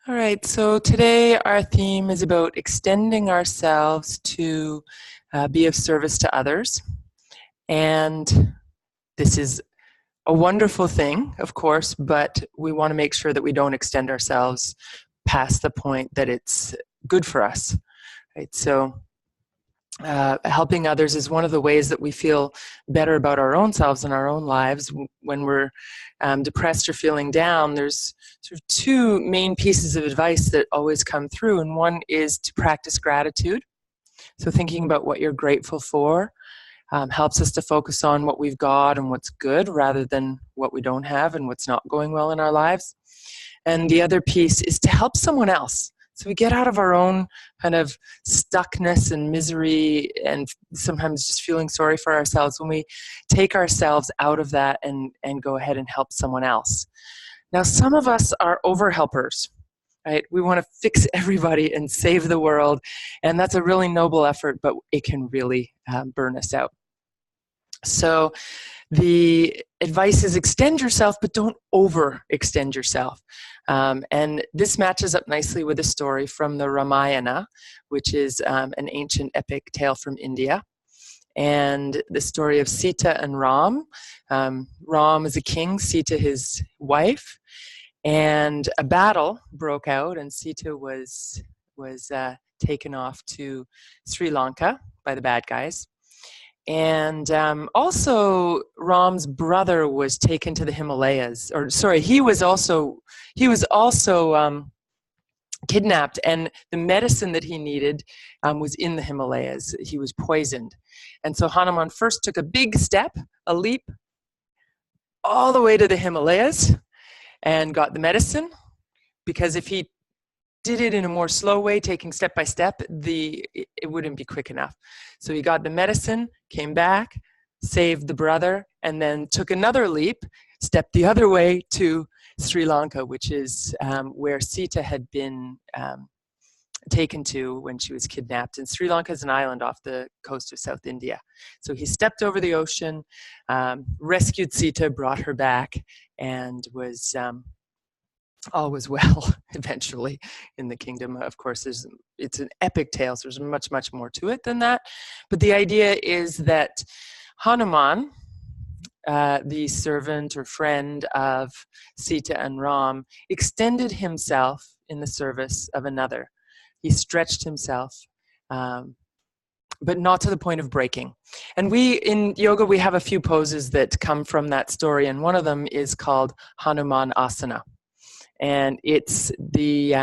All right, so today our theme is about extending ourselves to be of service to others. And this is a wonderful thing, of course, but we want to make sure that we don't extend ourselves past the point that it's good for us. Right? So helping others is one of the ways that we feel better about our own selves and our own lives. When we're depressed or feeling down, there's sort of two main pieces of advice that always come through, and one is to practice gratitude. So thinking about what you're grateful for helps us to focus on what we've got and what's good rather than what we don't have and what's not going well in our lives. And the other piece is to help someone else. So we get out of our own kind of stuckness and misery and sometimes just feeling sorry for ourselves when we take ourselves out of that and go ahead and help someone else. Now, some of us are over-helpers, right? We want to fix everybody and save the world, and that's a really noble effort, but it can really burn us out. So the advice is extend yourself, but don't overextend yourself. And this matches up nicely with a story from the Ramayana, which is an ancient epic tale from India. And the story of Sita and Ram. Ram is a king, Sita his wife. And a battle broke out, and Sita was taken off to Sri Lanka by the bad guys. And also, Ram's brother was taken to the Himalayas. Or sorry, he was also kidnapped, and the medicine that he needed was in the Himalayas. He was poisoned, and so Hanuman first took a big step, a leap, all the way to the Himalayas, and got the medicine. Because if he did it in a more slow way, taking step by step, it wouldn't be quick enough. So he got the medicine, came back, saved the brother, and then took another leap, stepped the other way to Sri Lanka, which is where Sita had been taken to when she was kidnapped. And Sri Lanka is an island off the coast of South India. So he stepped over the ocean, rescued Sita, brought her back, and was all was well eventually in the kingdom. Of course, it's an epic tale, so there's much, much more to it than that. But the idea is that Hanuman, the servant or friend of Sita and Ram, extended himself in the service of another. He stretched himself, but not to the point of breaking. And in yoga, we have a few poses that come from that story, and one of them is called Hanumanasana. And it's the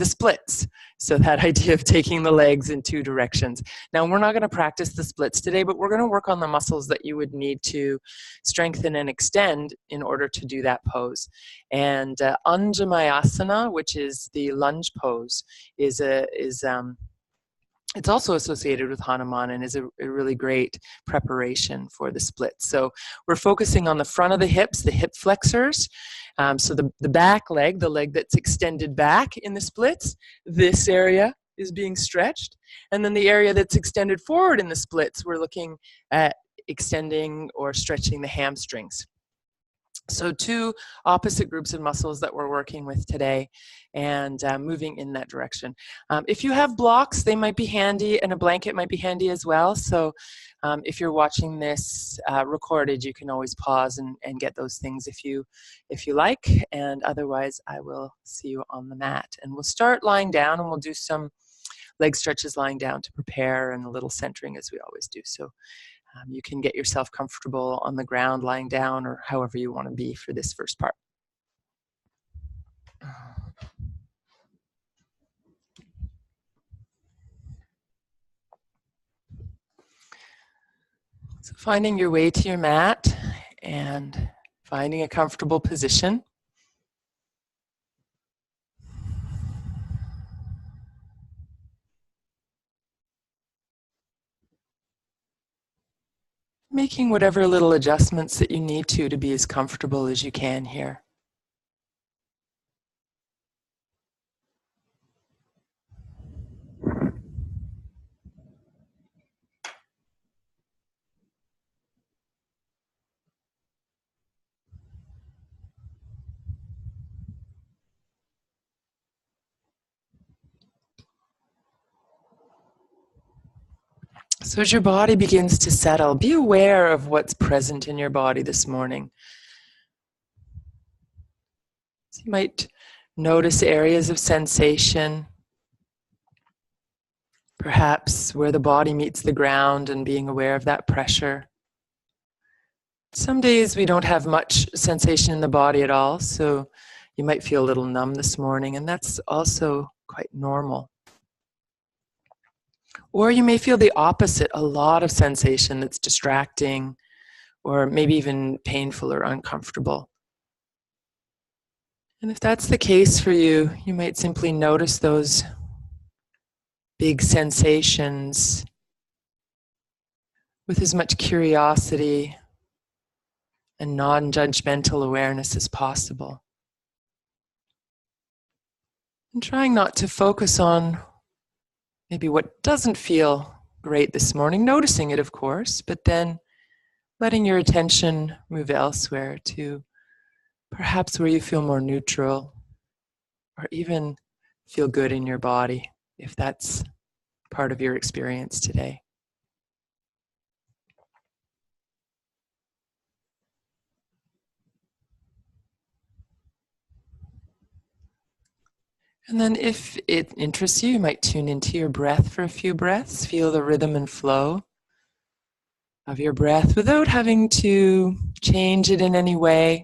splits. So that idea of taking the legs in two directions. Now, we're not going to practice the splits today, but we're going to work on the muscles that you would need to strengthen and extend in order to do that pose. And Anjamayasana, which is the lunge pose, it's also associated with Hanuman and is a really great preparation for the splits. So we're focusing on the front of the hips, the hip flexors. So the back leg, the leg that's extended back in the splits, this area is being stretched. And then the area that's extended forward in the splits, we're looking at extending or stretching the hamstrings. So two opposite groups of muscles that we're working with today and moving in that direction. If you have blocks, they might be handy, and a blanket might be handy as well. So if you're watching this recorded, you can always pause and get those things if you like. And otherwise, I will see you on the mat. And we'll start lying down, and we'll do some leg stretches lying down to prepare, and a little centering as we always do. So you can get yourself comfortable on the ground, lying down, or however you want to be for this first part. So finding your way to your mat and finding a comfortable position. Making whatever little adjustments that you need to be as comfortable as you can here. So as your body begins to settle, be aware of what's present in your body this morning. So you might notice areas of sensation, perhaps where the body meets the ground and being aware of that pressure. Some days we don't have much sensation in the body at all, so you might feel a little numb this morning, and that's also quite normal. Or you may feel the opposite, a lot of sensation that's distracting, or maybe even painful or uncomfortable. And if that's the case for you, you might simply notice those big sensations with as much curiosity and non-judgmental awareness as possible. And trying not to focus on maybe what doesn't feel great this morning, noticing it, of course, but then letting your attention move elsewhere to perhaps where you feel more neutral or even feel good in your body, if that's part of your experience today. And then if it interests you, you might tune into your breath for a few breaths. Feel the rhythm and flow of your breath without having to change it in any way.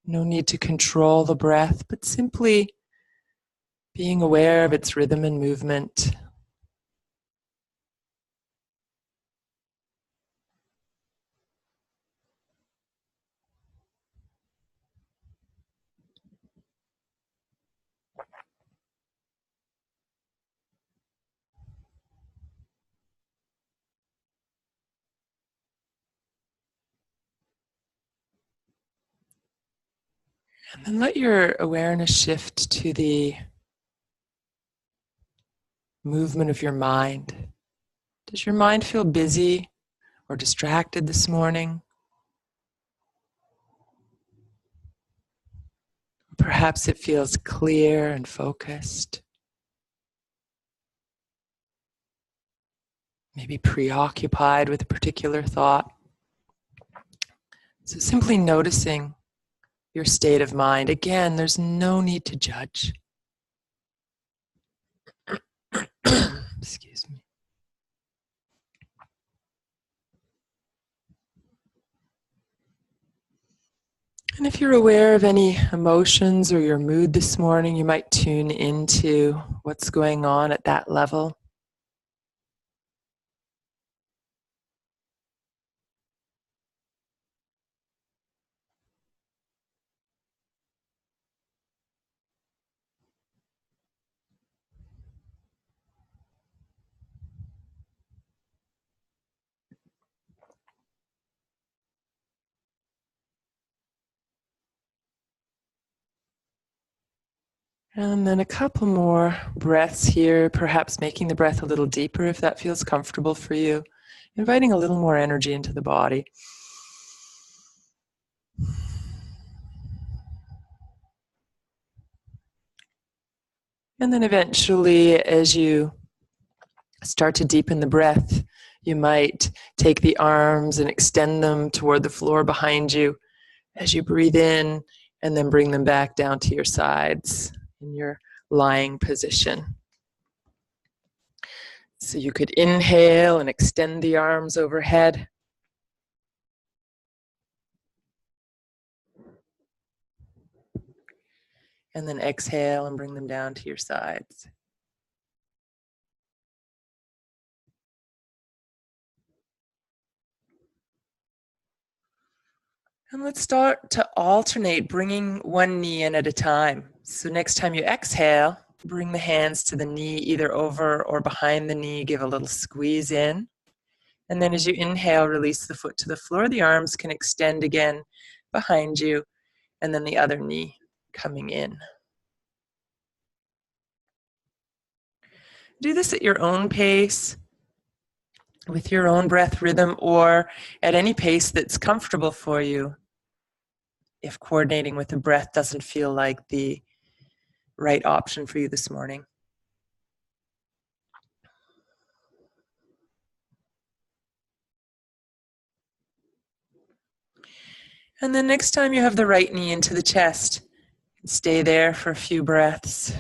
No need to control the breath, but simply being aware of its rhythm and movement. And then let your awareness shift to the movement of your mind. Does your mind feel busy or distracted this morning? Perhaps it feels clear and focused. Maybe preoccupied with a particular thought. So simply noticing your state of mind. Again, there's no need to judge. Excuse me. And if you're aware of any emotions or your mood this morning, you might tune into what's going on at that level. And then a couple more breaths here, perhaps making the breath a little deeper if that feels comfortable for you. Inviting a little more energy into the body. And then eventually, as you start to deepen the breath, you might take the arms and extend them toward the floor behind you as you breathe in, and then bring them back down to your sides in your lying position. So you could inhale and extend the arms overhead. And then exhale and bring them down to your sides. And let's start to alternate, bringing one knee in at a time. So next time you exhale, bring the hands to the knee, either over or behind the knee. Give a little squeeze in. And then as you inhale, release the foot to the floor. The arms can extend again behind you, and then the other knee coming in. Do this at your own pace, with your own breath rhythm, or at any pace that's comfortable for you. If coordinating with the breath doesn't feel like the right option for you this morning. And then next time you have the right knee into the chest, stay there for a few breaths.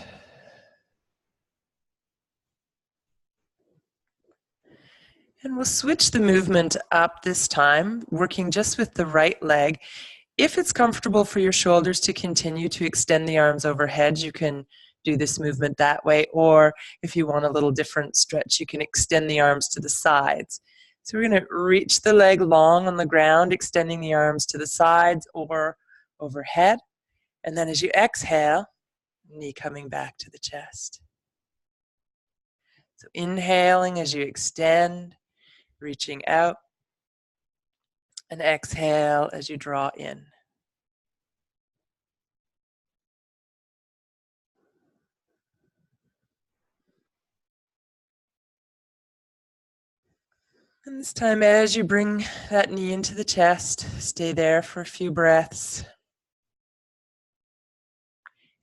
And we'll switch the movement up this time, working just with the right leg. If it's comfortable for your shoulders to continue to extend the arms overhead, you can do this movement that way. Or if you want a little different stretch, you can extend the arms to the sides. So we're going to reach the leg long on the ground, extending the arms to the sides or overhead. And then as you exhale, knee coming back to the chest. So inhaling as you extend, reaching out, and exhale as you draw in. And this time, as you bring that knee into the chest, stay there for a few breaths.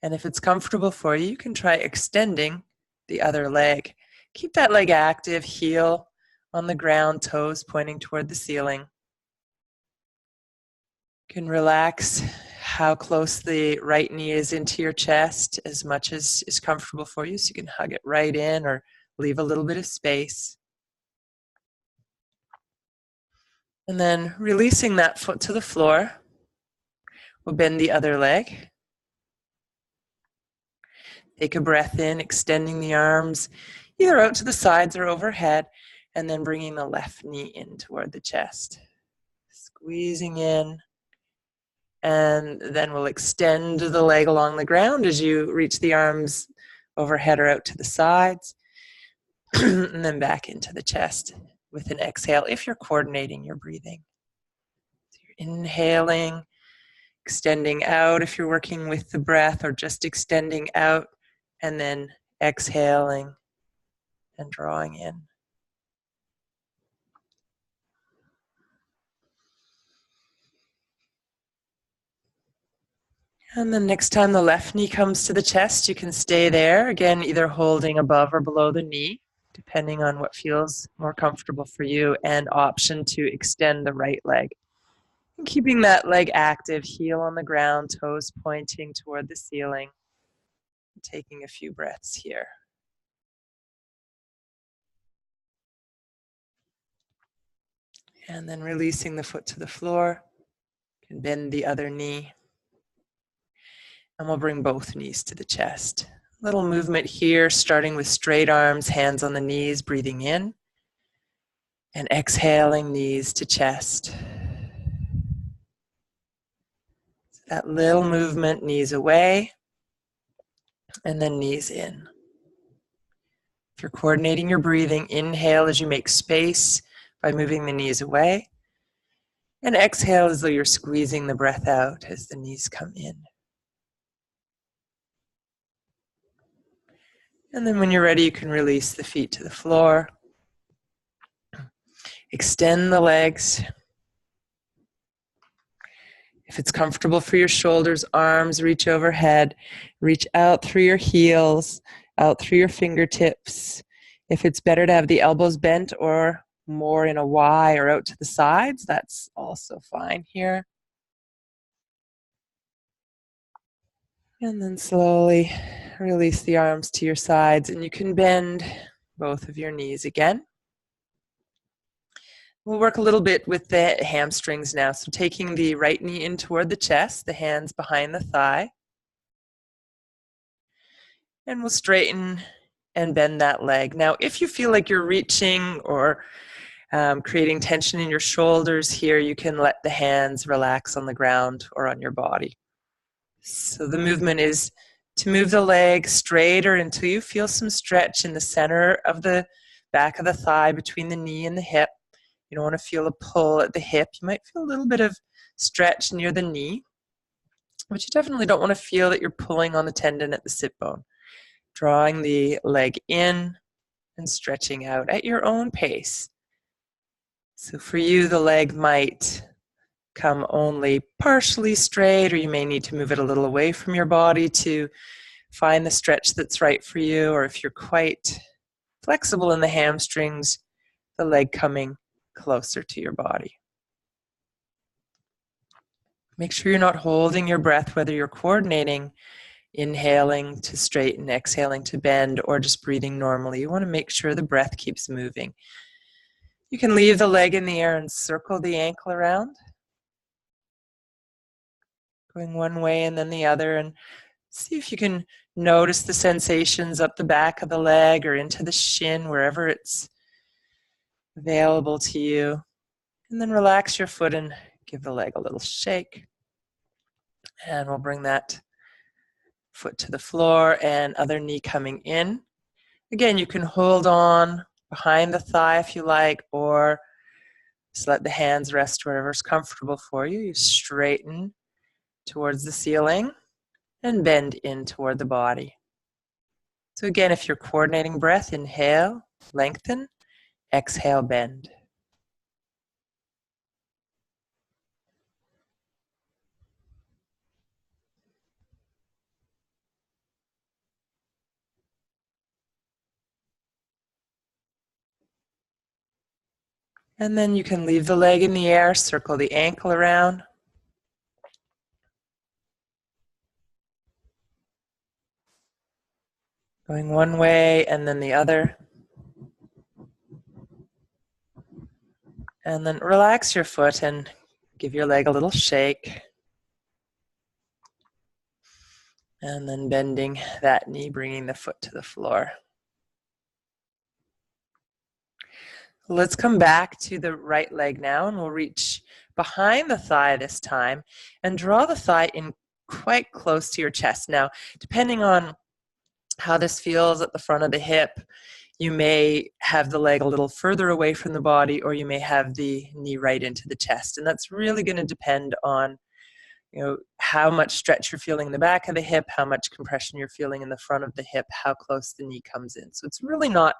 And if it's comfortable for you, you can try extending the other leg. Keep that leg active, heel on the ground, toes pointing toward the ceiling. You can relax how close the right knee is into your chest as much as is comfortable for you. So you can hug it right in or leave a little bit of space. And then releasing that foot to the floor, we'll bend the other leg. Take a breath in, extending the arms either out to the sides or overhead, and then bringing the left knee in toward the chest. Squeezing in, and then we'll extend the leg along the ground as you reach the arms overhead or out to the sides, and then back into the chest with an exhale if you're coordinating your breathing. So you're inhaling, extending out if you're working with the breath or just extending out, and then exhaling and drawing in. And then next time the left knee comes to the chest, you can stay there, again, either holding above or below the knee, depending on what feels more comfortable for you, and option to extend the right leg. And keeping that leg active, heel on the ground, toes pointing toward the ceiling. Taking a few breaths here. And then releasing the foot to the floor. You can bend the other knee. And we'll bring both knees to the chest. Little movement here, starting with straight arms, hands on the knees, breathing in. And exhaling, knees to chest. That little movement, knees away, and then knees in. If you're coordinating your breathing, inhale as you make space by moving the knees away. And exhale as though you're squeezing the breath out as the knees come in. And then when you're ready, you can release the feet to the floor. Extend the legs. If it's comfortable for your shoulders, arms reach overhead. Reach out through your heels, out through your fingertips. If it's better to have the elbows bent or more in a Y or out to the sides, that's also fine here. And then slowly release the arms to your sides, and you can bend both of your knees again. We'll work a little bit with the hamstrings now. So taking the right knee in toward the chest, the hands behind the thigh. And we'll straighten and bend that leg. Now, if you feel like you're reaching or creating tension in your shoulders here, you can let the hands relax on the ground or on your body. So the movement is to move the leg straighter until you feel some stretch in the center of the back of the thigh between the knee and the hip. You don't want to feel a pull at the hip. You might feel a little bit of stretch near the knee, but you definitely don't want to feel that you're pulling on the tendon at the sit bone. Drawing the leg in and stretching out at your own pace. So for you, the leg might come only partially straight, or you may need to move it a little away from your body to find the stretch that's right for you. Or if you're quite flexible in the hamstrings, the leg coming closer to your body. Make sure you're not holding your breath, whether you're coordinating, inhaling to straighten, exhaling to bend, or just breathing normally. You want to make sure the breath keeps moving. You can leave the leg in the air and circle the ankle around, going one way and then the other, and see if you can notice the sensations up the back of the leg or into the shin, wherever it's available to you. And then relax your foot and give the leg a little shake. And we'll bring that foot to the floor and other knee coming in. Again, you can hold on behind the thigh if you like, or just let the hands rest wherever's comfortable for you. You straighten towards the ceiling and bend in toward the body. So again, if you're coordinating breath, inhale, lengthen, exhale, bend. And then you can leave the leg in the air, circle the ankle around. Going one way and then the other. And then relax your foot and give your leg a little shake. And then bending that knee, bringing the foot to the floor. Let's come back to the right leg now, and we'll reach behind the thigh this time and draw the thigh in quite close to your chest. Now, depending on how this feels at the front of the hip, you may have the leg a little further away from the body, or you may have the knee right into the chest. And that's really going to depend on, how much stretch you're feeling in the back of the hip, how much compression you're feeling in the front of the hip, how close the knee comes in. So it's really not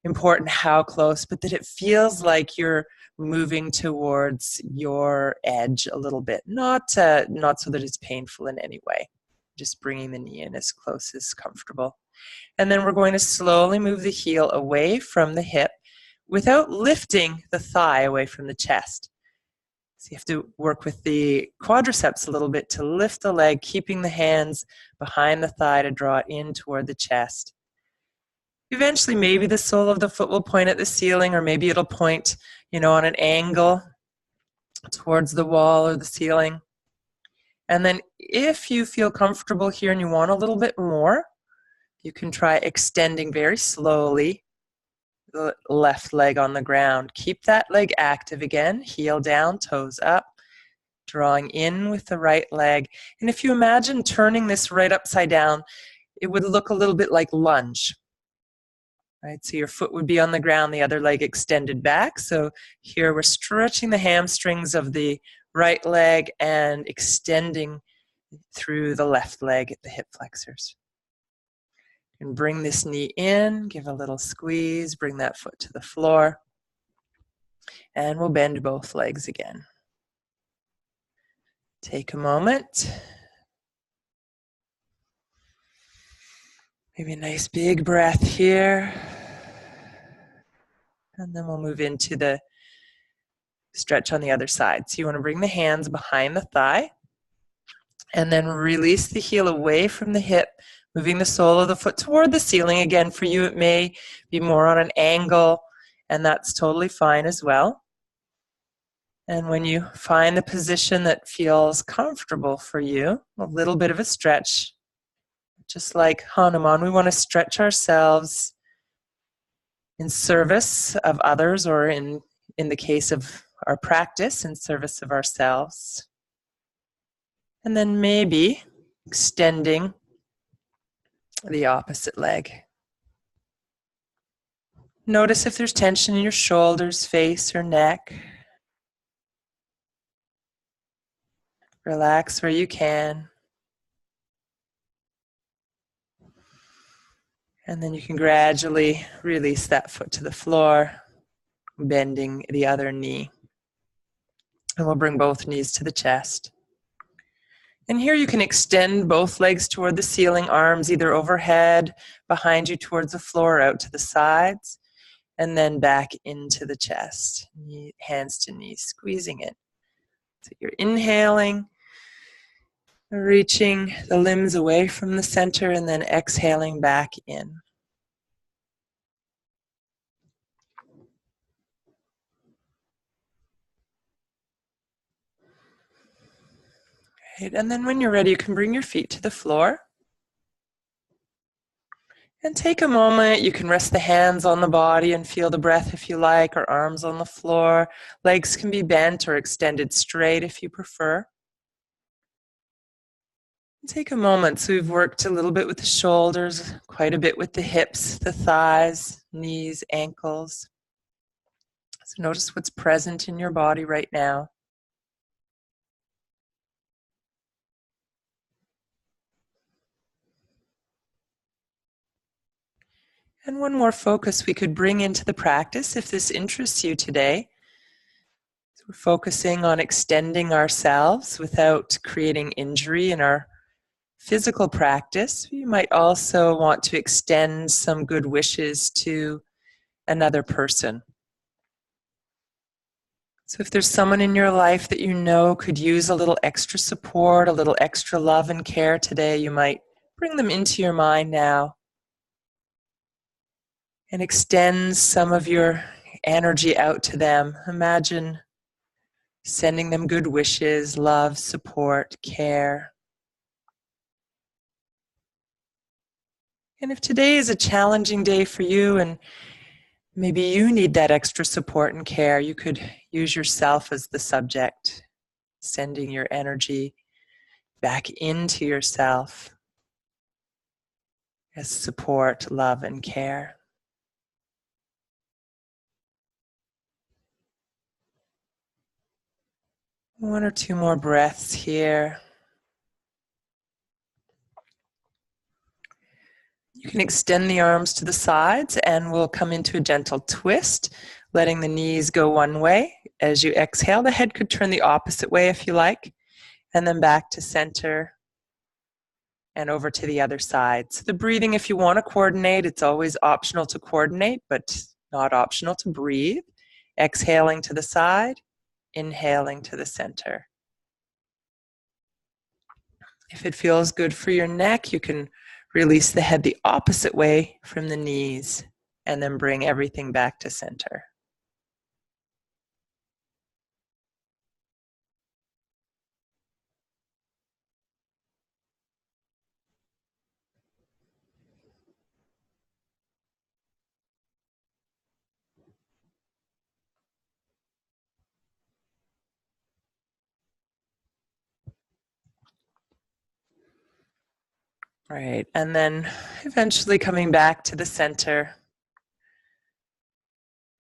important how close, but that it feels like you're moving towards your edge a little bit, not so that it's painful in any way. Just bringing the knee in as close as comfortable. And then we're going to slowly move the heel away from the hip without lifting the thigh away from the chest. So you have to work with the quadriceps a little bit to lift the leg, keeping the hands behind the thigh to draw it in toward the chest. Eventually, maybe the sole of the foot will point at the ceiling, or maybe it'll point, on an angle towards the wall or the ceiling. And then if you feel comfortable here and you want a little bit more, you can try extending very slowly the left leg on the ground. Keep that leg active again, heel down, toes up, drawing in with the right leg. And if you imagine turning this right upside down, it would look a little bit like lunge. Right, so your foot would be on the ground, the other leg extended back. So here we're stretching the hamstrings of the right leg and extending through the left leg at the hip flexors. And bring this knee in, give a little squeeze, bring that foot to the floor, and we'll bend both legs again. Take a moment. Maybe a nice big breath here. And then we'll move into the stretch on the other side. So you want to bring the hands behind the thigh and then release the heel away from the hip, moving the sole of the foot toward the ceiling. Again, for you, it may be more on an angle, and that's totally fine as well. And when you find the position that feels comfortable for you, a little bit of a stretch, just like Hanuman, we want to stretch ourselves in service of others, or in the case of our practice, in service of ourselves. And then maybe extending the opposite leg. Notice if there's tension in your shoulders, face, or neck. Relax where you can. And then you can gradually release that foot to the floor, bending the other knee. And we'll bring both knees to the chest. And here you can extend both legs toward the ceiling, arms either overhead, behind you towards the floor, out to the sides, and then back into the chest. Hands to knees, squeezing it. So you're inhaling, reaching the limbs away from the center, and then exhaling back in. Right, and then when you're ready, you can bring your feet to the floor. And take a moment. You can rest the hands on the body and feel the breath if you like, or arms on the floor. Legs can be bent or extended straight if you prefer. Take a moment. So we've worked a little bit with the shoulders, quite a bit with the hips, the thighs, knees, ankles. So notice what's present in your body right now. And one more focus we could bring into the practice if this interests you today. So we're focusing on extending ourselves without creating injury in our physical practice. You might also want to extend some good wishes to another person. So if there's someone in your life that you know could use a little extra support, a little extra love and care today, you might bring them into your mind now and extend some of your energy out to them. Imagine sending them good wishes, love, support, care. And if today is a challenging day for you and maybe you need that extra support and care, you could use yourself as the subject, sending your energy back into yourself as support, love, and care. One or two more breaths here. You can extend the arms to the sides and we'll come into a gentle twist, letting the knees go one way. As you exhale, the head could turn the opposite way if you like, and then back to center and over to the other side. So the breathing, if you want to coordinate, it's always optional to coordinate, but not optional to breathe. Exhaling to the side, inhaling to the center. If it feels good for your neck, you can release the head the opposite way from the knees and then bring everything back to center. Right, and then eventually coming back to the center.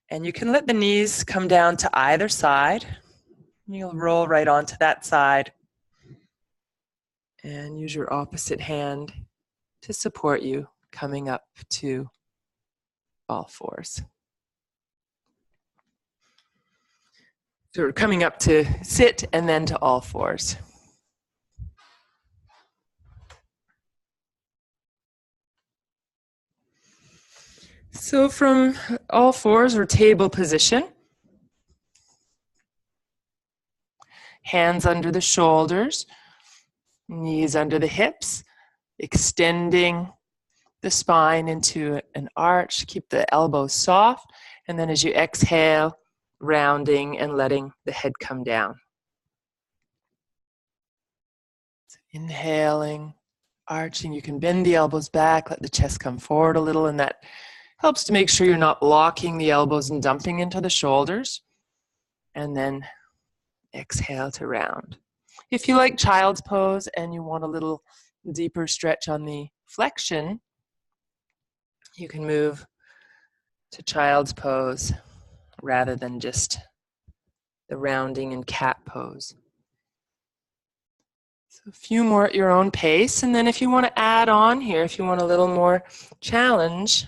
And you can let the knees come down to either side. You'll roll right onto that side. And use your opposite hand to support you coming up to all fours. So we're coming up to sit and then to all fours. So from all fours or table position, hands under the shoulders, knees under the hips, extending the spine into an arch. Keep the elbows soft. And then as you exhale, rounding and letting the head come down. So inhaling, arching. You can bend the elbows back, let the chest come forward a little, and that helps to make sure you're not blocking the elbows and dumping into the shoulders. And then exhale to round. If you like child's pose and you want a little deeper stretch on the flexion, you can move to child's pose rather than just the rounding and cat pose. So a few more at your own pace, and then if you want to add on here, if you want a little more challenge,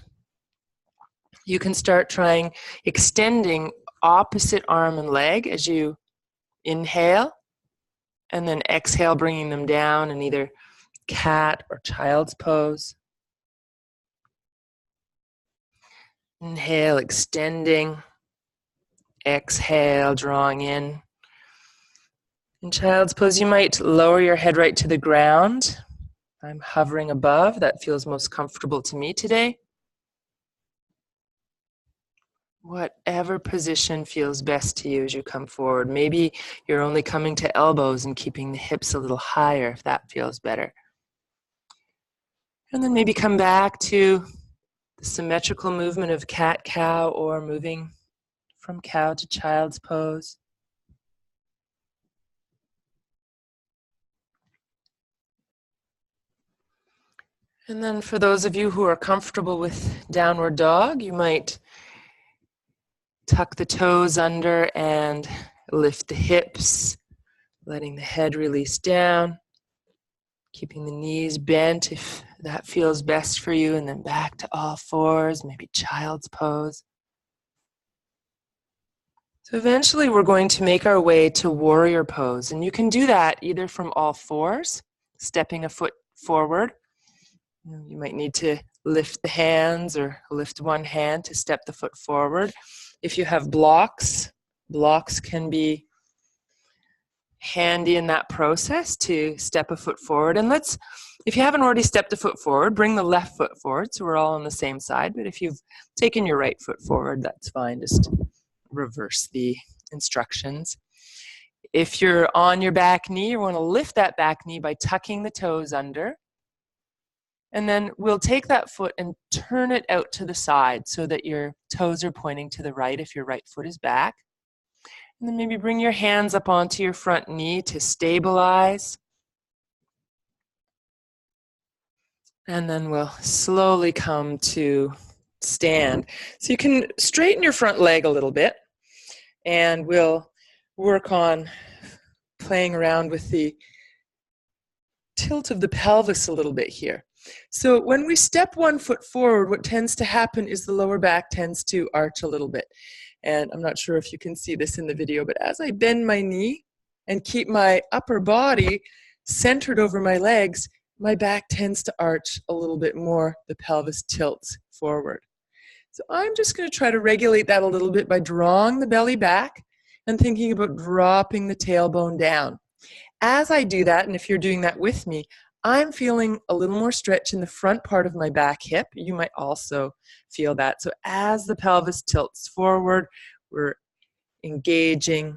you can start trying extending opposite arm and leg as you inhale, and then exhale, bringing them down in either cat or child's pose. Inhale, extending. Exhale, drawing in. In child's pose, you might lower your head right to the ground. I'm hovering above. That feels most comfortable to me today. Whatever position feels best to you as you come forward. Maybe you're only coming to elbows and keeping the hips a little higher if that feels better. And then maybe come back to the symmetrical movement of cat-cow or moving from cow to child's pose. And then for those of you who are comfortable with downward dog, you might tuck the toes under and lift the hips, letting the head release down, keeping the knees bent if that feels best for you, and then back to all fours, maybe child's pose. So eventually we're going to make our way to warrior pose, and you can do that either from all fours, stepping a foot forward. You might need to lift the hands or lift one hand to step the foot forward. If you have blocks, blocks can be handy in that process to step a foot forward. And if you haven't already stepped a foot forward, bring the left foot forward so we're all on the same side. But if you've taken your right foot forward, that's fine. Just reverse the instructions. If you're on your back knee, you want to lift that back knee by tucking the toes under. And then we'll take that foot and turn it out to the side so that your toes are pointing to the right if your right foot is back. And then maybe bring your hands up onto your front knee to stabilize. And then we'll slowly come to stand. So you can straighten your front leg a little bit, and we'll work on playing around with the tilt of the pelvis a little bit here. So when we step one foot forward, what tends to happen is the lower back tends to arch a little bit. And I'm not sure if you can see this in the video, but as I bend my knee and keep my upper body centered over my legs, my back tends to arch a little bit more. The pelvis tilts forward. So I'm just going to try to regulate that a little bit by drawing the belly back and thinking about dropping the tailbone down. As I do that, and if you're doing that with me, I'm feeling a little more stretch in the front part of my back hip. You might also feel that. So as the pelvis tilts forward, we're engaging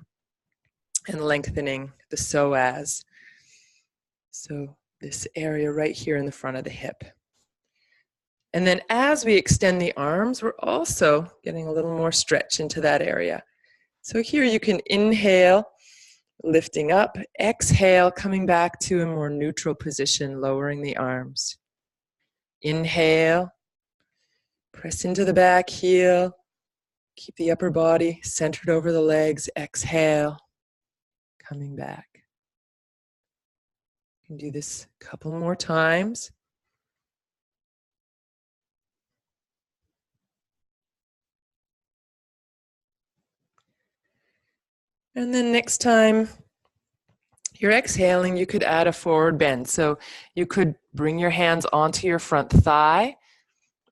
and lengthening the psoas. So this area right here in the front of the hip. And then as we extend the arms, we're also getting a little more stretch into that area. So here you can inhale, lifting up, exhale, coming back to a more neutral position, lowering the arms. Inhale, press into the back heel, keep the upper body centered over the legs. Exhale, coming back. You can do this a couple more times. And then next time you're exhaling, you could add a forward bend. So you could bring your hands onto your front thigh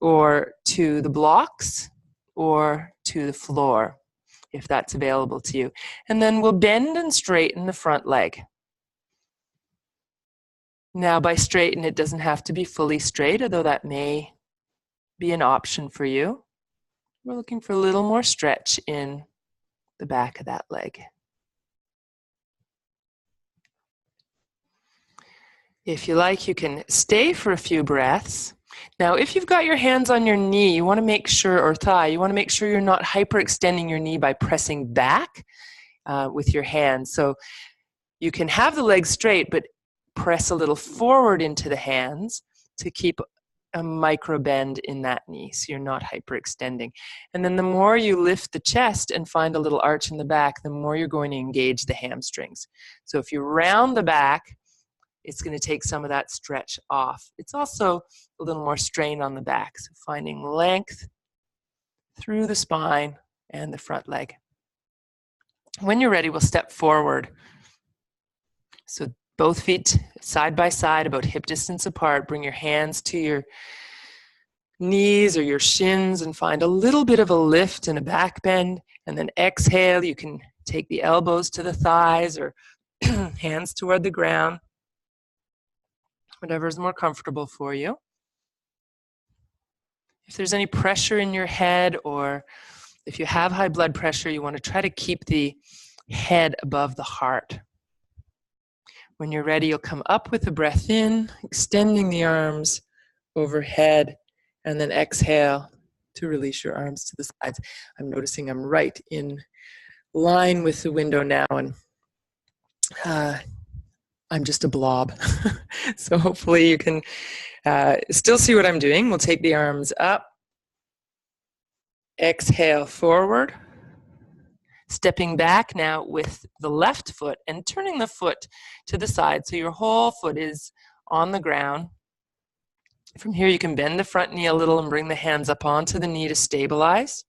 or to the blocks or to the floor, if that's available to you. And then we'll bend and straighten the front leg. Now by straighten, it doesn't have to be fully straight, although that may be an option for you. We're looking for a little more stretch in the back of that leg. If you like, you can stay for a few breaths. Now, if you've got your hands on your knee, you want to make sure, or thigh, you want to make sure you're not hyperextending your knee by pressing back with your hands. So you can have the legs straight, but press a little forward into the hands to keep a micro bend in that knee, so you're not hyperextending. And then the more you lift the chest and find a little arch in the back, the more you're going to engage the hamstrings. So if you round the back, it's going to take some of that stretch off. It's also a little more strain on the back, so finding length through the spine and the front leg. When you're ready, we'll step forward. So both feet side by side, about hip distance apart. Bring your hands to your knees or your shins and find a little bit of a lift and a back bend. And then exhale, you can take the elbows to the thighs or Hands toward the ground, whatever is more comfortable for you. If there's any pressure in your head, or if you have high blood pressure, you want to try to keep the head above the heart. When you're ready, you'll come up with a breath in, extending the arms overhead, and then exhale to release your arms to the sides. I'm noticing I'm right in line with the window now, and I'm just a blob. So hopefully you can still see what I'm doing. We'll take the arms up, exhale forward, stepping back now with the left foot and turning the foot to the side so your whole foot is on the ground. From here you can bend the front knee a little and bring the hands up onto the knee to stabilize.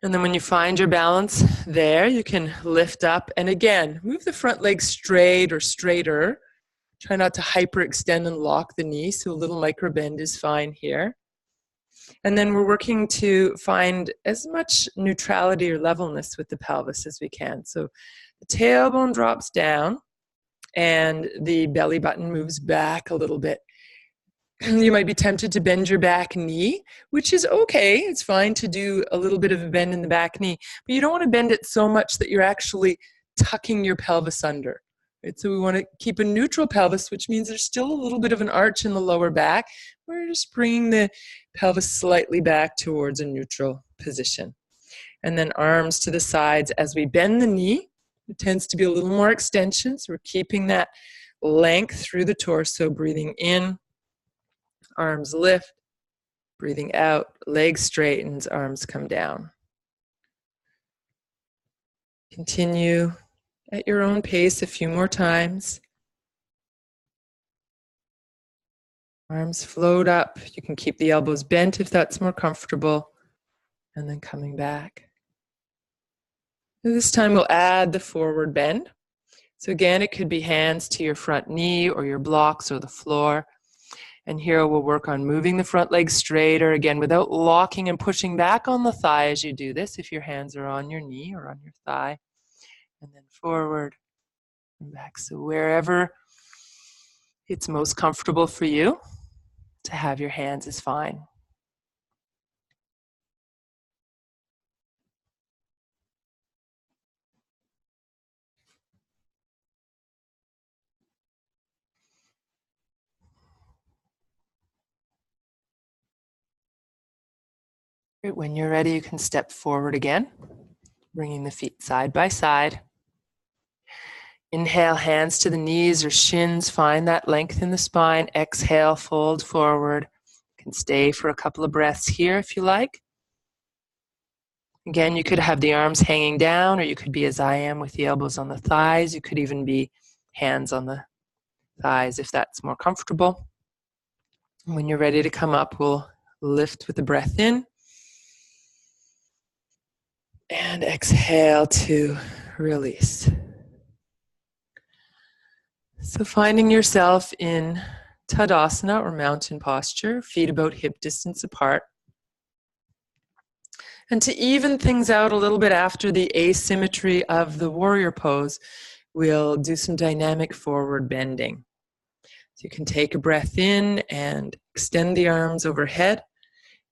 And then when you find your balance there, you can lift up and again, move the front leg straight or straighter. Try not to hyperextend and lock the knee, so a little micro bend is fine here. And then we're working to find as much neutrality or levelness with the pelvis as we can. So the tailbone drops down and the belly button moves back a little bit. You might be tempted to bend your back knee, which is okay. It's fine to do a little bit of a bend in the back knee, but you don't want to bend it so much that you're actually tucking your pelvis under. Right? So we want to keep a neutral pelvis, which means there's still a little bit of an arch in the lower back. We're just bringing the pelvis slightly back towards a neutral position. And then arms to the sides as we bend the knee. It tends to be a little more extension, so we're keeping that length through the torso, breathing in. Arms lift, breathing out, legs straightens, arms come down. Continue at your own pace a few more times. Arms float up. You can keep the elbows bent if that's more comfortable, and then coming back. This time we'll add the forward bend. So again, it could be hands to your front knee or your blocks or the floor. And here we'll work on moving the front leg straighter, again, without locking and pushing back on the thigh as you do this, if your hands are on your knee or on your thigh. And then forward and back. So wherever it's most comfortable for you to have your hands is fine. When you're ready, you can step forward again, bringing the feet side by side. Inhale, hands to the knees or shins. Find that length in the spine. Exhale, fold forward. You can stay for a couple of breaths here if you like. Again, you could have the arms hanging down, or you could be as I am with the elbows on the thighs. You could even be hands on the thighs if that's more comfortable. When you're ready to come up, we'll lift with the breath in. And exhale to release. So finding yourself in Tadasana or mountain posture, feet about hip distance apart. And to even things out a little bit after the asymmetry of the warrior pose, we'll do some dynamic forward bending. So you can take a breath in and extend the arms overhead.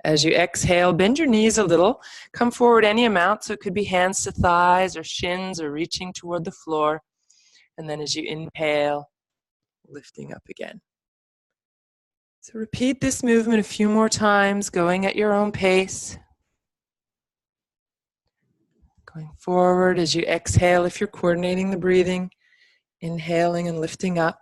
As you exhale, bend your knees a little. Come forward any amount, so it could be hands to thighs or shins or reaching toward the floor. And then as you inhale, lifting up again. So repeat this movement a few more times, going at your own pace. Going forward as you exhale, if you're coordinating the breathing, inhaling and lifting up.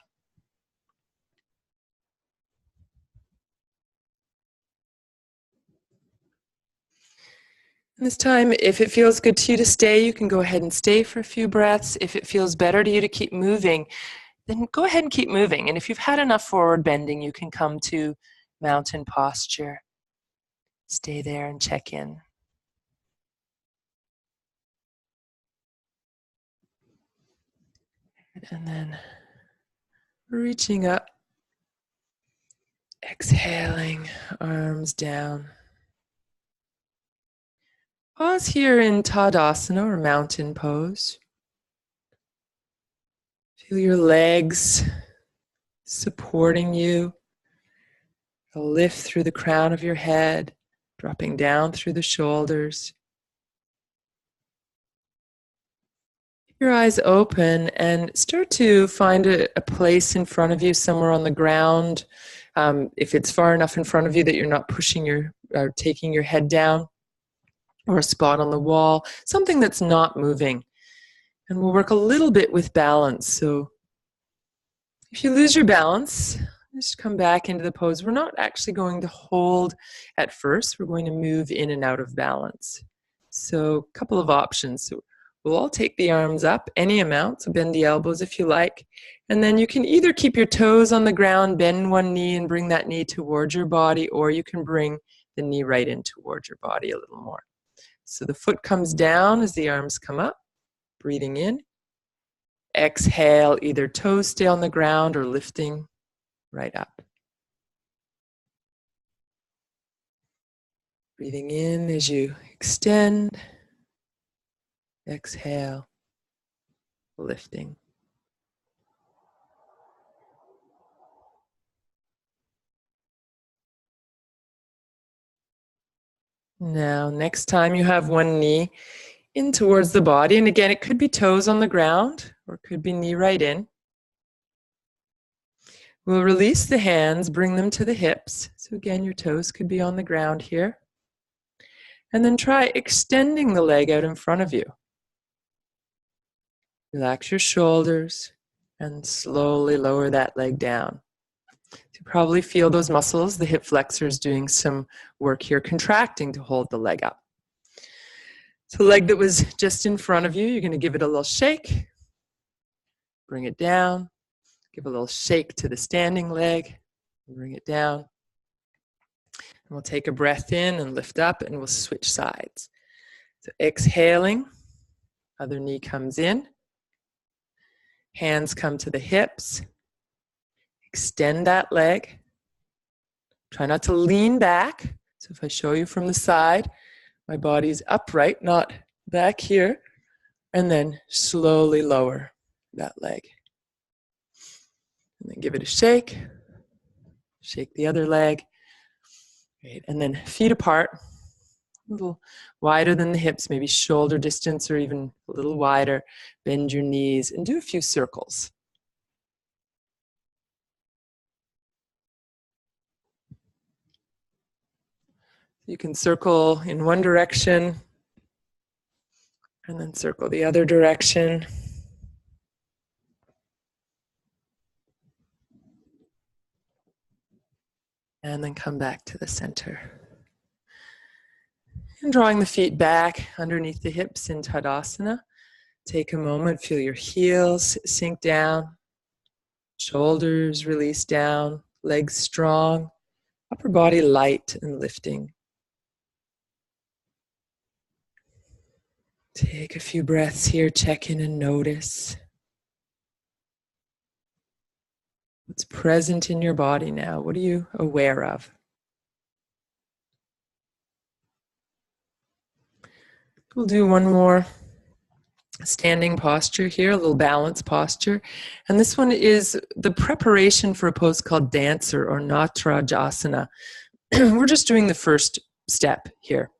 And this time, if it feels good to you to stay, you can go ahead and stay for a few breaths. If it feels better to you to keep moving, then go ahead and keep moving. And if you've had enough forward bending, you can come to mountain posture. Stay there and check in. And then reaching up, exhaling, arms down. Pause here in Tadasana or mountain pose. Feel your legs supporting you. A lift through the crown of your head, dropping down through the shoulders. Keep your eyes open and start to find a place in front of you, somewhere on the ground. If it's far enough in front of you that you're not pushing or taking your head down, or a spot on the wall, something that's not moving. And we'll work a little bit with balance. So if you lose your balance, just come back into the pose. We're not actually going to hold at first. We're going to move in and out of balance. So a couple of options. So we'll all take the arms up, any amount, so bend the elbows if you like. And then you can either keep your toes on the ground, bend one knee and bring that knee towards your body, or you can bring the knee right in towards your body a little more. So the foot comes down as the arms come up, breathing in. Exhale, either toes stay on the ground or lifting right up. Breathing in as you extend. Exhale, lifting. Now, next time you have one knee in towards the body, and again, it could be toes on the ground or it could be knee right in. We'll release the hands, bring them to the hips. So again, your toes could be on the ground here. And then try extending the leg out in front of you. Relax your shoulders and slowly lower that leg down. You probably feel those muscles, the hip flexors, doing some work here, contracting to hold the leg up. So the leg that was just in front of you, you're going to give it a little shake. Bring it down. Give a little shake to the standing leg. Bring it down. And we'll take a breath in and lift up, and we'll switch sides. So exhaling, other knee comes in. Hands come to the hips. Extend that leg. Try not to lean back. So if I show you from the side, my body's upright, not back here. And then slowly lower that leg. And then give it a shake. Shake the other leg. Great. And then feet apart. A little wider than the hips, maybe shoulder distance or even a little wider. Bend your knees and do a few circles. You can circle in one direction and then circle the other direction. And then come back to the center. And drawing the feet back underneath the hips in Tadasana. Take a moment, feel your heels sink down. Shoulders release down, legs strong, upper body light and lifting. Take a few breaths here, check in and notice what's present in your body now. What are you aware of? We'll do one more standing posture here, a little balance posture. And this one is the preparation for a pose called dancer or Natarajasana. We're just doing the first step here.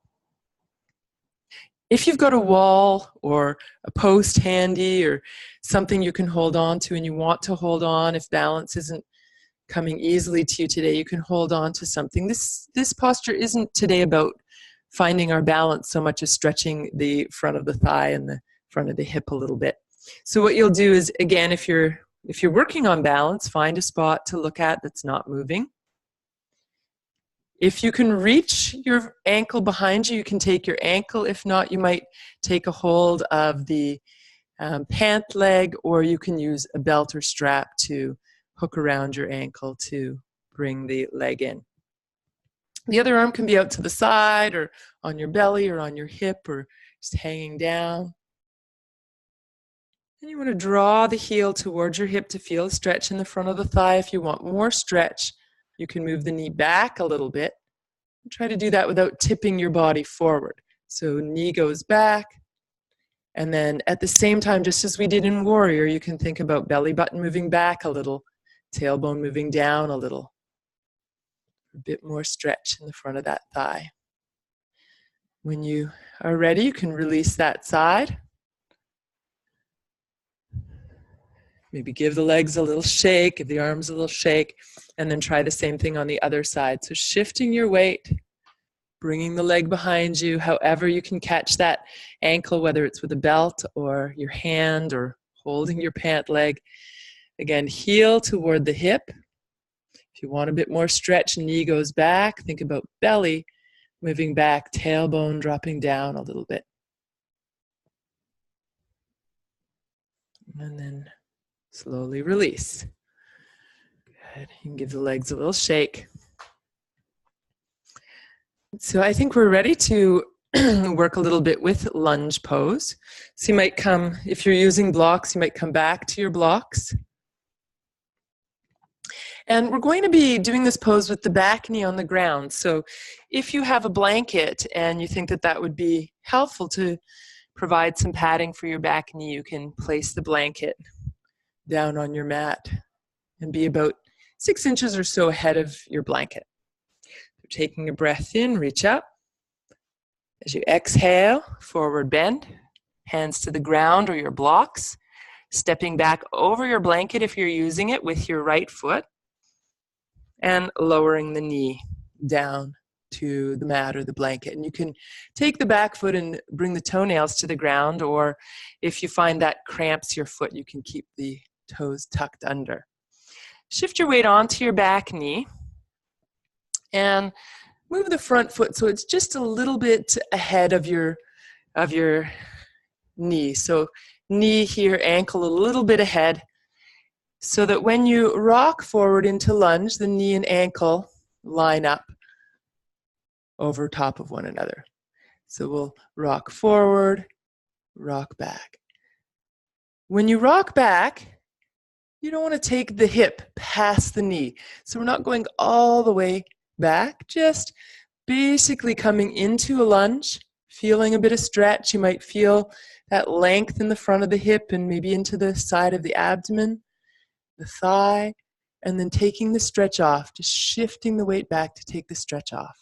If you've got a wall or a post handy or something you can hold on to and you want to hold on, if balance isn't coming easily to you today, you can hold on to something. This posture isn't today about finding our balance so much as stretching the front of the thigh and the front of the hip a little bit. So what you'll do is, again, if you're working on balance, find a spot to look at that's not moving. If you can reach your ankle behind you, you can take your ankle. If not, you might take a hold of the pant leg, or you can use a belt or strap to hook around your ankle to bring the leg in. The other arm can be out to the side or on your belly or on your hip or just hanging down. And you want to draw the heel towards your hip to feel a stretch in the front of the thigh. If you want more stretch, you can move the knee back a little bit. Try to do that without tipping your body forward. So knee goes back, And then at the same time, just as we did in Warrior, you can think about belly button moving back a little, tailbone moving down a little. A bit more stretch in the front of that thigh. When you are ready, you can release that side. Maybe give the legs a little shake, give the arms a little shake, and then try the same thing on the other side. So shifting your weight, bringing the leg behind you, however you can catch that ankle, whether it's with a belt or your hand or holding your pant leg. Again, heel toward the hip. If you want a bit more stretch, knee goes back. Think about belly moving back, tailbone dropping down a little bit. And then slowly release. Good. You can give the legs a little shake. So I think we're ready to work a little bit with lunge pose. So you might come, if you're using blocks, you might come back to your blocks. And we're going to be doing this pose with the back knee on the ground. So if you have a blanket and you think that that would be helpful to provide some padding for your back knee, you can place the blanket down on your mat and be about 6 inches or so ahead of your blanket. So taking a breath in, reach up. As you exhale, forward bend, hands to the ground or your blocks, stepping back over your blanket if you're using it with your right foot, and lowering the knee down to the mat or the blanket. And you can take the back foot and bring the toenails to the ground, or if you find that cramps your foot, you can keep the toes tucked under. Shift your weight onto your back knee and move the front foot so it's just a little bit ahead of your knee. So knee here, ankle a little bit ahead, so that when you rock forward into lunge, the knee and ankle line up over top of one another. So we'll rock forward, rock back. When you rock back, you don't want to take the hip past the knee. So we're not going all the way back, just basically coming into a lunge, feeling a bit of stretch. You might feel that length in the front of the hip and maybe into the side of the abdomen, the thigh, and then taking the stretch off, just shifting the weight back to take the stretch off.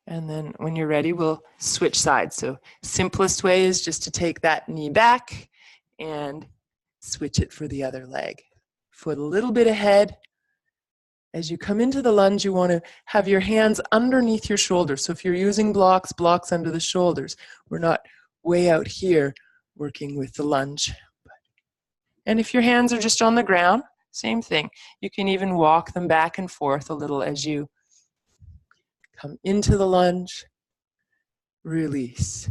And then when you're ready, we'll switch sides. So simplest way is just to take that knee back and switch it for the other leg. Foot a little bit ahead. As you come into the lunge, you want to have your hands underneath your shoulders. So if you're using blocks, blocks under the shoulders. We're not way out here working with the lunge. And if your hands are just on the ground, same thing. You can even walk them back and forth a little as you come into the lunge, release.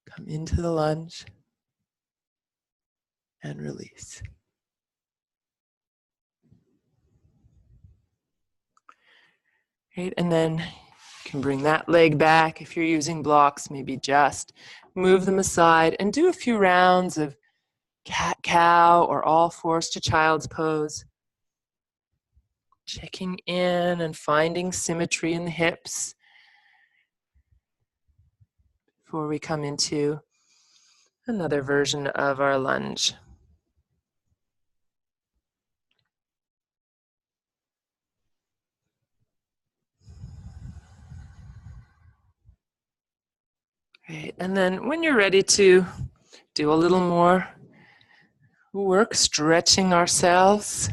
Come into the lunge and release. Right, and then you can bring that leg back. If you're using blocks, maybe just move them aside and do a few rounds of cat-cow or all fours to child's pose. Checking in and finding symmetry in the hips before we come into another version of our lunge. Right, and then when you're ready to do a little more work, stretching ourselves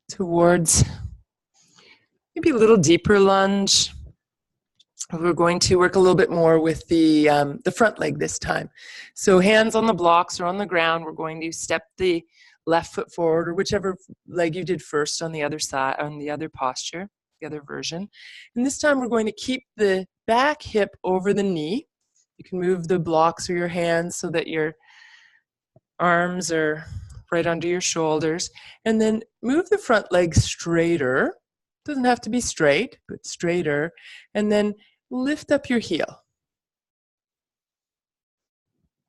towards maybe a little deeper lunge. We're going to work a little bit more with the front leg this time. So hands on the blocks or on the ground, we're going to step the left foot forward or whichever leg you did first on the other side, on the other posture, the other version. And this time we're going to keep the back hip over the knee. You can move the blocks or your hands so that your arms are right under your shoulders. And then move the front leg straighter. Doesn't have to be straight, but straighter. And then lift up your heel.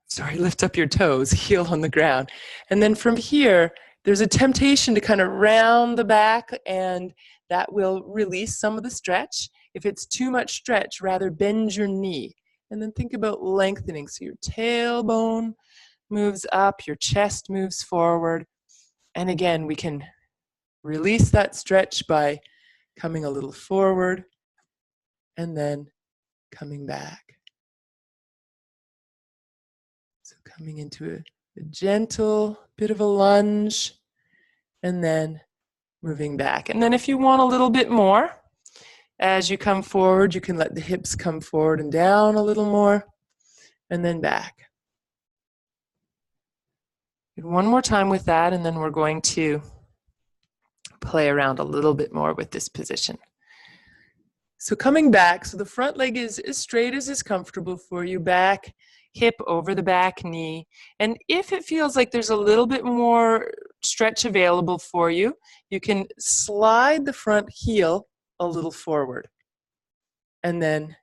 Sorry, lift up your toes, heel on the ground. And then from here, there's a temptation to kind of round the back, and that will release some of the stretch. If it's too much stretch, rather bend your knee. And then think about lengthening. So your tailbone moves up, your chest moves forward. And again, we can release that stretch by coming a little forward and then coming back. So coming into a gentle bit of a lunge and then moving back. And then if you want a little bit more, as you come forward, you can let the hips come forward and down a little more and then back. One more time with that, and then we're going to play around a little bit more with this position. So coming back, so the front leg is as straight as is comfortable for you, back hip over the back knee. And if it feels like there's a little bit more stretch available for you, you can slide the front heel a little forward. And then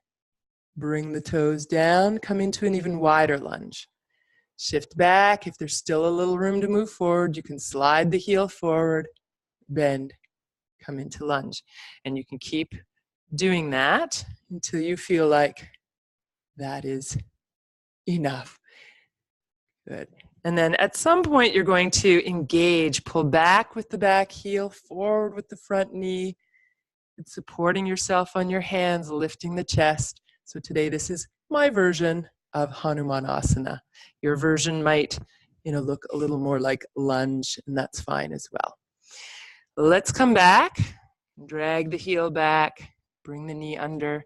bring the toes down, come into an even wider lunge. Shift back. If there's still a little room to move forward, you can slide the heel forward, bend, come into lunge. And you can keep doing that until you feel like that is enough. Good. And then at some point, you're going to engage, pull back with the back heel, forward with the front knee, and supporting yourself on your hands, lifting the chest. So today, this is my version of Hanumanasana. Your version might, look a little more like lunge, and that's fine as well. Let's come back, drag the heel back, bring the knee under.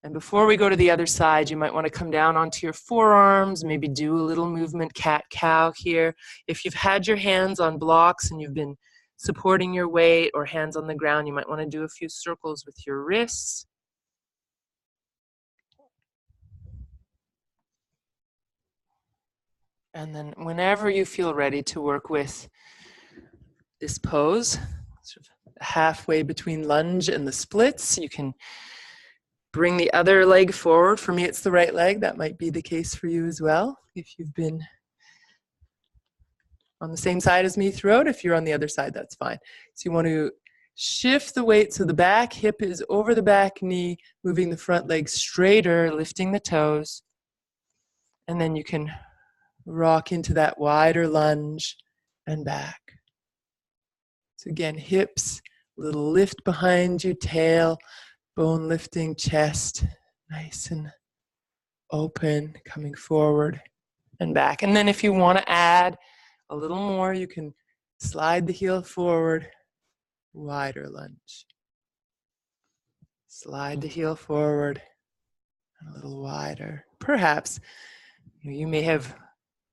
And before we go to the other side, you might want to come down onto your forearms, maybe do a little movement cat-cow here. If you've had your hands on blocks and you've been supporting your weight or hands on the ground, you might want to do a few circles with your wrists. And then whenever you feel ready to work with this pose, sort of halfway between lunge and the splits, you can bring the other leg forward. For me, it's the right leg. That might be the case for you as well. If you've been on the same side as me throughout, if you're on the other side, that's fine. So you want to shift the weight so the back hip is over the back knee, moving the front leg straighter, lifting the toes. And then you can rock into that wider lunge and back. So again, hips, little lift behind you, tail, bone lifting, chest, nice and open, coming forward and back. And then if you want to add a little more, you can slide the heel forward, wider lunge. Slide the heel forward, and a little wider. Perhaps you may have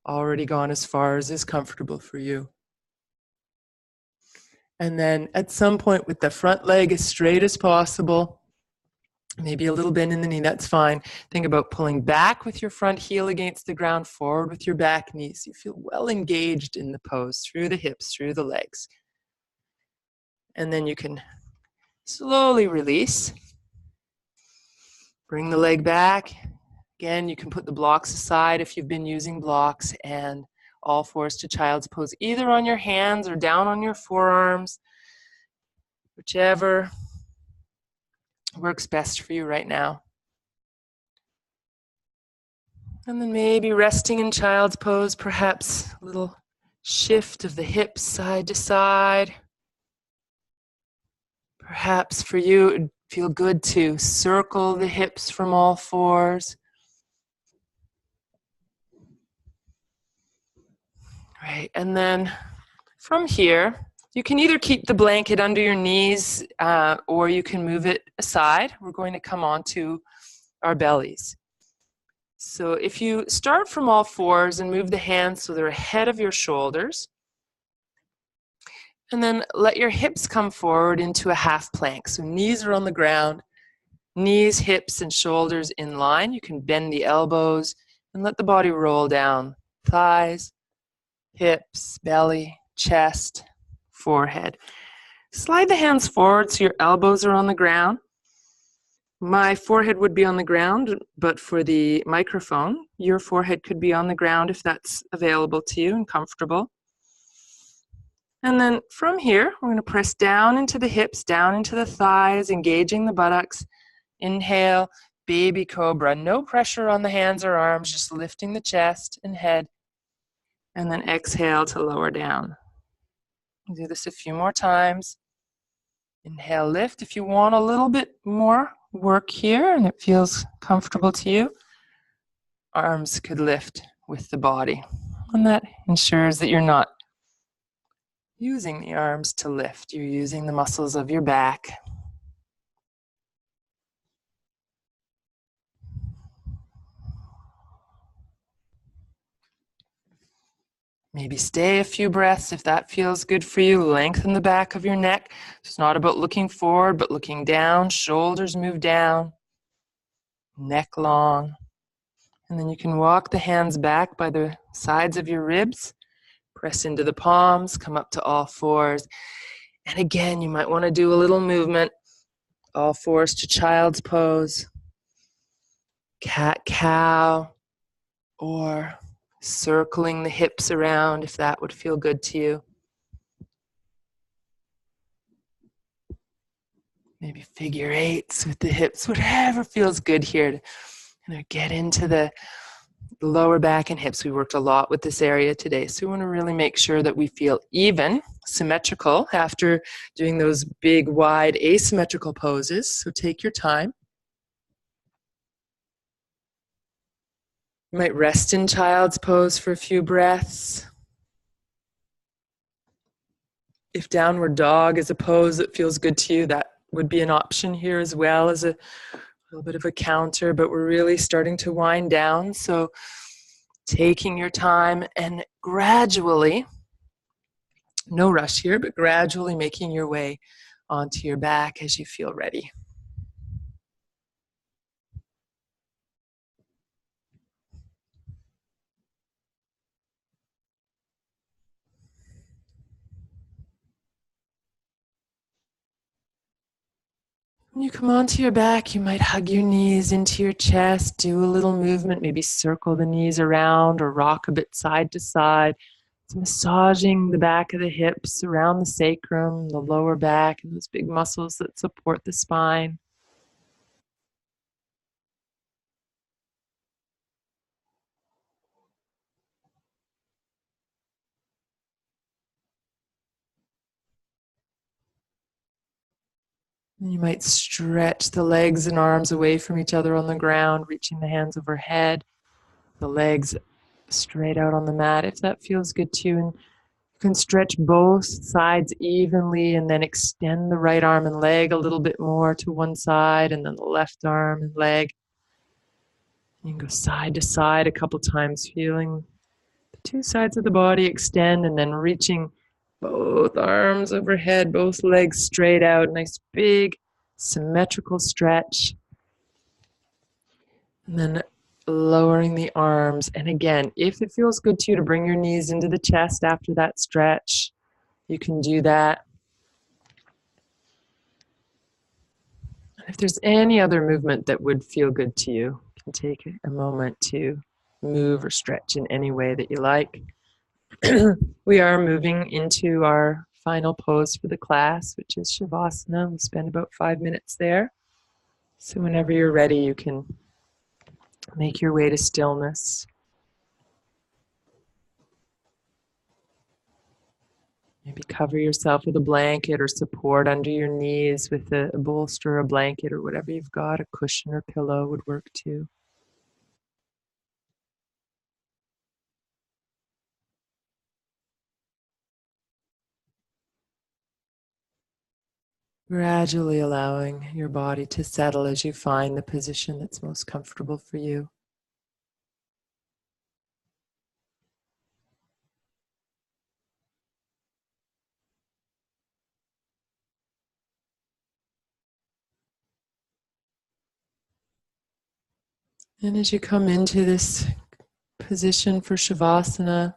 already gone as far as is comfortable for you. And then at some point with the front leg as straight as possible, maybe a little bend in the knee, that's fine. Think about pulling back with your front heel against the ground, forward with your back knee, so you feel well engaged in the pose, through the hips, through the legs. And then you can slowly release. Bring the leg back. Again, you can put the blocks aside if you've been using blocks, and all fours to child's pose, either on your hands or down on your forearms, whichever works best for you right now. And then maybe resting in child's pose, perhaps a little shift of the hips side to side. Perhaps for you, it would feel good to circle the hips from all fours. Right, and then from here, you can either keep the blanket under your knees or you can move it aside. We're going to come onto our bellies. So if you start from all fours and move the hands so they're ahead of your shoulders, and then let your hips come forward into a half plank. So knees are on the ground, knees, hips, and shoulders in line. You can bend the elbows and let the body roll down. Thighs, hips, belly, chest, forehead. Slide the hands forward so your elbows are on the ground. My forehead would be on the ground, but for the microphone, your forehead could be on the ground if that's available to you and comfortable. And then from here, we're going to press down into the hips, down into the thighs, engaging the buttocks. Inhale, baby cobra. No pressure on the hands or arms, just lifting the chest and head. And then exhale to lower down. Do this a few more times. Inhale, lift. If you want a little bit more work here and it feels comfortable to you, arms could lift with the body. And that ensures that you're not using the arms to lift. You're using the muscles of your back. Maybe stay a few breaths if that feels good for you. Lengthen the back of your neck. It's not about looking forward, but looking down. Shoulders move down. Neck long. And then you can walk the hands back by the sides of your ribs. Press into the palms, come up to all fours. And again, you might want to do a little movement. All fours to child's pose. Cat-cow. Or circling the hips around if that would feel good to you. Maybe figure eights with the hips, whatever feels good here to get into the lower back and hips. We worked a lot with this area today, so we want to really make sure that we feel even, symmetrical after doing those big, wide, asymmetrical poses. So take your time. You might rest in child's pose for a few breaths. If downward dog is a pose that feels good to you, that would be an option here as well as a little bit of a counter, but we're really starting to wind down. So taking your time and gradually, no rush here, but gradually making your way onto your back as you feel ready. When you come onto your back, you might hug your knees into your chest, do a little movement, maybe circle the knees around or rock a bit side to side. It's massaging the back of the hips around the sacrum, the lower back, and those big muscles that support the spine. And you might stretch the legs and arms away from each other on the ground, reaching the hands overhead, the legs straight out on the mat if that feels good to you. And you can stretch both sides evenly and then extend the right arm and leg a little bit more to one side and then the left arm and leg. You can go side to side a couple times, feeling the two sides of the body extend and then reaching both arms overhead, both legs straight out. Nice big symmetrical stretch. And then lowering the arms. And again, if it feels good to you to bring your knees into the chest after that stretch, you can do that. If there's any other movement that would feel good to you, you can take a moment to move or stretch in any way that you like. We are moving into our final pose for the class, which is Shavasana. We'll spend about 5 minutes there. So whenever you're ready, you can make your way to stillness. Maybe cover yourself with a blanket or support under your knees with a bolster or a blanket or whatever you've got. A cushion or pillow would work too. Gradually allowing your body to settle as you find the position that's most comfortable for you. And as you come into this position for Shavasana,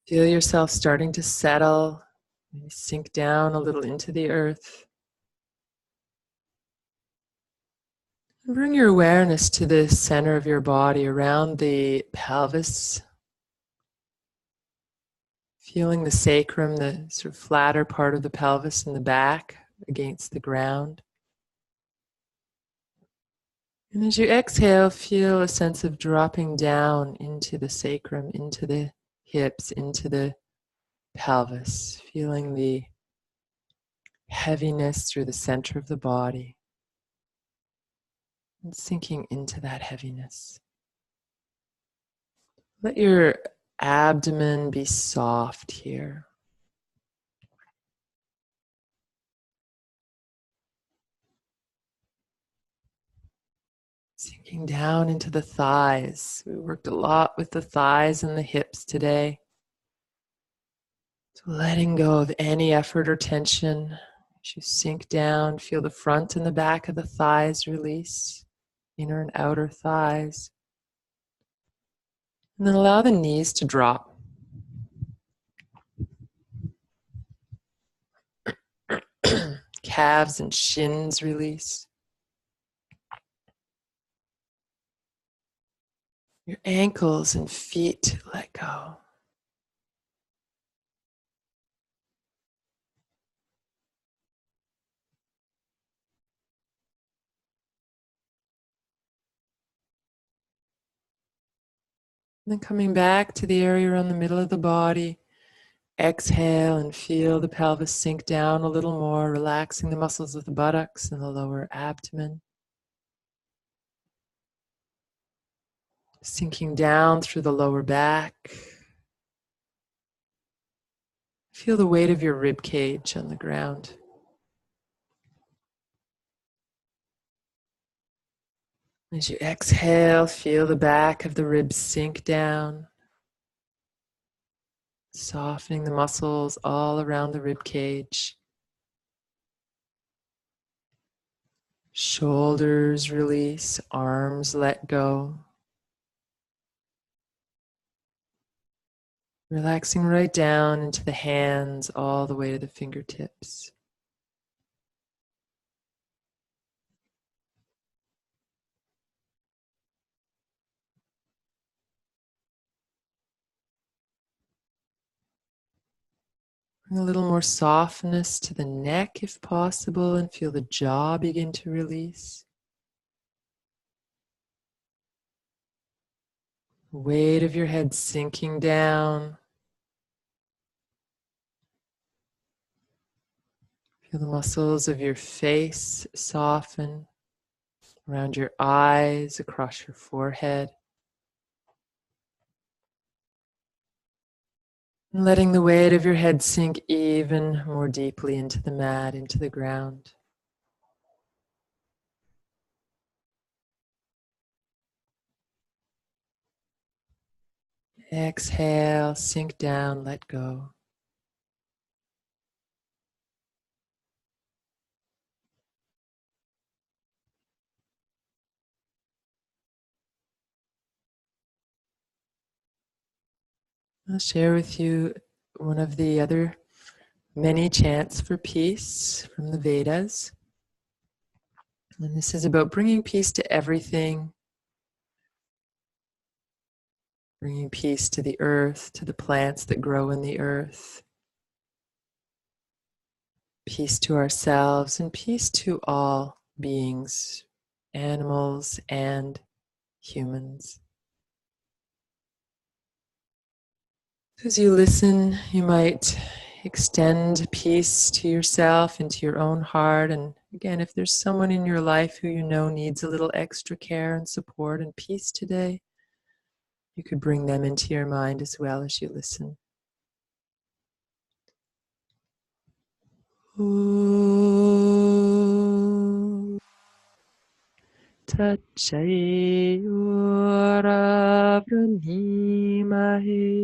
feel yourself starting to settle, maybe sink down a little into the earth. And bring your awareness to the center of your body, around the pelvis. Feeling the sacrum, the sort of flatter part of the pelvis in the back against the ground. And as you exhale, feel a sense of dropping down into the sacrum, into the hips, into the pelvis, feeling the heaviness through the center of the body and sinking into that heaviness. Let your abdomen be soft here. Sinking down into the thighs. We worked a lot with the thighs and the hips today. So letting go of any effort or tension. As you sink down, feel the front and the back of the thighs release, inner and outer thighs. And then allow the knees to drop. Calves and shins release. Your ankles and feet let go. And then coming back to the area around the middle of the body, exhale and feel the pelvis sink down a little more, relaxing the muscles of the buttocks and the lower abdomen. Sinking down through the lower back. Feel the weight of your rib cage on the ground. As you exhale, feel the back of the ribs sink down, softening the muscles all around the rib cage. Shoulders release, arms let go. Relaxing right down into the hands all the way to the fingertips. Bring a little more softness to the neck if possible, and feel the jaw begin to release. The weight of your head sinking down. Feel the muscles of your face soften around your eyes, across your forehead. And letting the weight of your head sink even more deeply into the mat, into the ground. Exhale, sink down, let go. I'll share with you one of the other many chants for peace from the Vedas. And this is about bringing peace to everything, bringing peace to the earth, to the plants that grow in the earth, peace to ourselves, and peace to all beings, animals and humans. As you listen, you might extend peace to yourself and to your own heart. And again, if there's someone in your life who you know needs a little extra care and support and peace today, you could bring them into your mind as well as you listen. Om Tatchayura Brahmimahe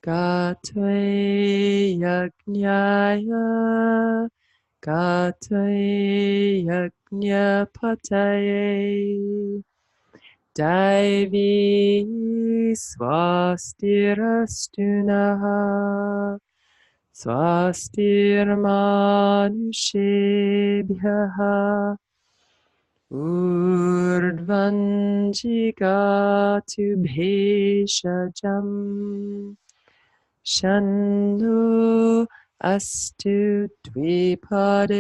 Gatve Yajnaya Gatve Yajna Pataye Daivi Swastirastunaha Swastirmanushabhyaha Urdhvanjigatu bheshajam Shannu astu dvipade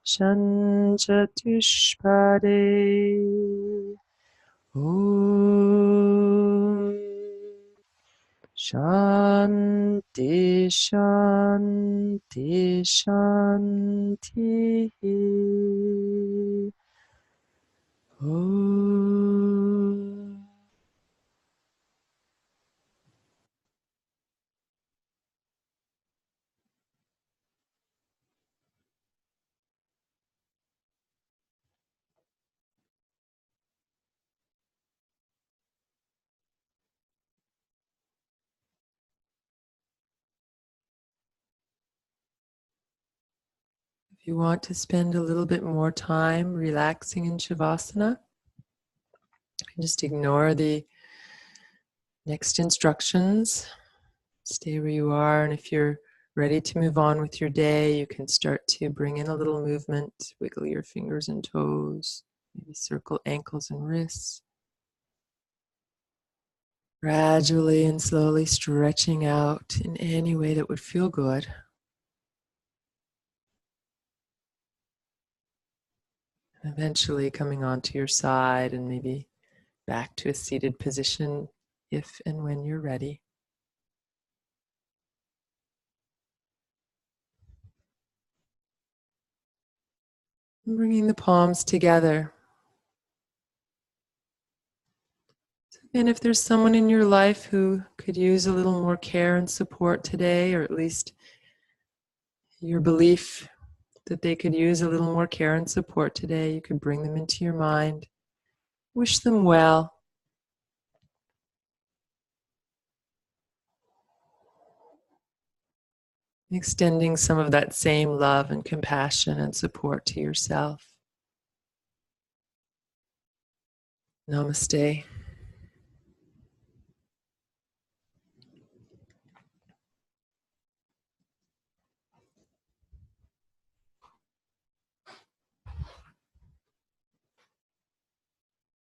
Shanchatushpade. Om Shanti Shanti Shanti. Om. If you want to spend a little bit more time relaxing in Shavasana, just ignore the next instructions. Stay where you are, and if you're ready to move on with your day, you can start to bring in a little movement, wiggle your fingers and toes, maybe circle ankles and wrists. Gradually and slowly stretching out in any way that would feel good. And eventually coming onto your side and maybe back to a seated position if and when you're ready. And bringing the palms together. And if there's someone in your life who could use a little more care and support today, or at least your belief that they could use a little more care and support today, you could bring them into your mind. Wish them well. Extending some of that same love and compassion and support to yourself. Namaste.